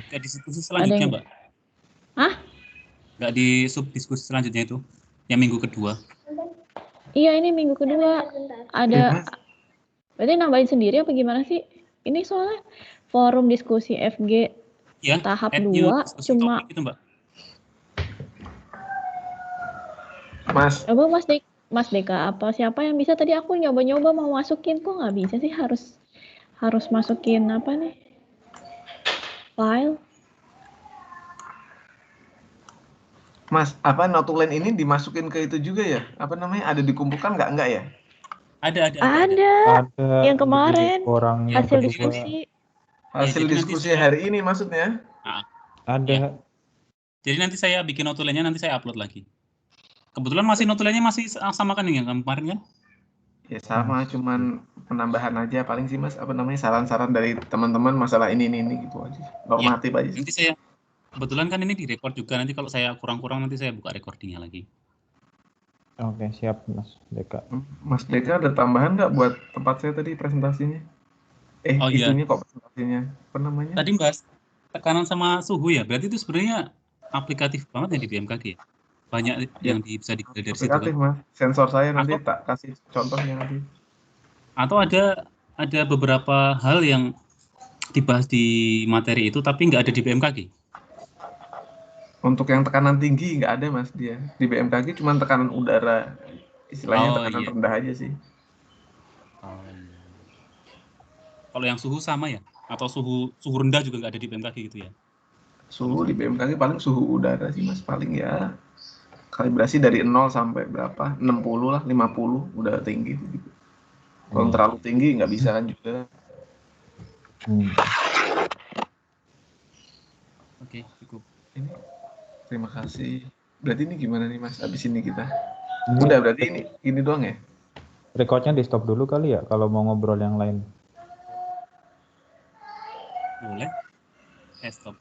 [SPEAKER 2] Nggak di diskusi selanjutnya, Mbak?
[SPEAKER 3] Hah?
[SPEAKER 2] Nggak di sub-diskusi selanjutnya itu, yang minggu kedua.
[SPEAKER 3] Iya, ini minggu kedua. Ada, berarti nambahin sendiri apa gimana sih? Ini soalnya forum diskusi FG
[SPEAKER 2] Ya,
[SPEAKER 3] tahap
[SPEAKER 2] add new
[SPEAKER 3] 2
[SPEAKER 2] diskusi
[SPEAKER 3] cuma
[SPEAKER 2] topik itu, Mbak.
[SPEAKER 5] Mas.
[SPEAKER 3] Coba Mas Deka, apa siapa yang bisa? Tadi aku nyoba-nyoba mau masukin, kok nggak bisa sih? Harus masukin apa nih? File.
[SPEAKER 5] Mas, apa notulen ini dimasukin ke itu juga ya? Apa namanya? Ada dikumpulkan nggak ya?
[SPEAKER 2] Ada.
[SPEAKER 3] Yang kemarin
[SPEAKER 1] orang yang
[SPEAKER 3] hasil
[SPEAKER 1] kedua.
[SPEAKER 3] diskusi.
[SPEAKER 5] Hasil diskusi hari ini maksudnya?
[SPEAKER 1] Ada.
[SPEAKER 2] Ya. Jadi nanti saya bikin notulennya, nanti saya upload lagi. Kebetulan masih notulennya masih sama kan yang kemarin kan?
[SPEAKER 5] Ya sama, cuman penambahan aja paling sih Mas. Apa namanya? Saran-saran dari teman-teman masalah ini gitu aja. Normatif aja.
[SPEAKER 2] Nanti saya kebetulan kan ini direkord juga, nanti kalau saya kurang-kurang nanti saya buka recordingnya lagi.
[SPEAKER 1] Oke, siap Mas Deka.
[SPEAKER 5] Mas Deka ada tambahan nggak buat tempat saya tadi presentasinya? Isunya kok presentasinya? Apa namanya?
[SPEAKER 2] Tadi bahas tekanan sama suhu ya, berarti itu sebenarnya aplikatif banget ya di BMKG ya? Banyak yang bisa dilihat dari situ
[SPEAKER 5] aplikatif
[SPEAKER 2] kan?
[SPEAKER 5] Mas. Sensor saya nanti tak kasih contohnya nanti.
[SPEAKER 2] Atau ada beberapa hal yang dibahas di materi itu tapi nggak ada di BMKG?
[SPEAKER 5] Untuk yang tekanan tinggi nggak ada Mas dia. Di BMKG cuma tekanan udara. Istilahnya tekanan rendah aja sih.
[SPEAKER 2] Kalau yang suhu sama ya? Atau suhu rendah juga nggak ada di BMKG gitu ya?
[SPEAKER 5] Suhu di BMKG paling suhu udara sih Mas. Paling ya kalibrasi dari 0 sampai berapa? 60 lah, 50 udah tinggi. Kalau terlalu tinggi nggak bisa kan juga.
[SPEAKER 2] Oke, cukup.
[SPEAKER 5] Terima kasih. Berarti ini gimana nih Mas? Abis ini kita? Udah berarti ini doang ya?
[SPEAKER 1] Recordnya di stop dulu kali ya kalau mau ngobrol yang lain.
[SPEAKER 2] Boleh. Stop.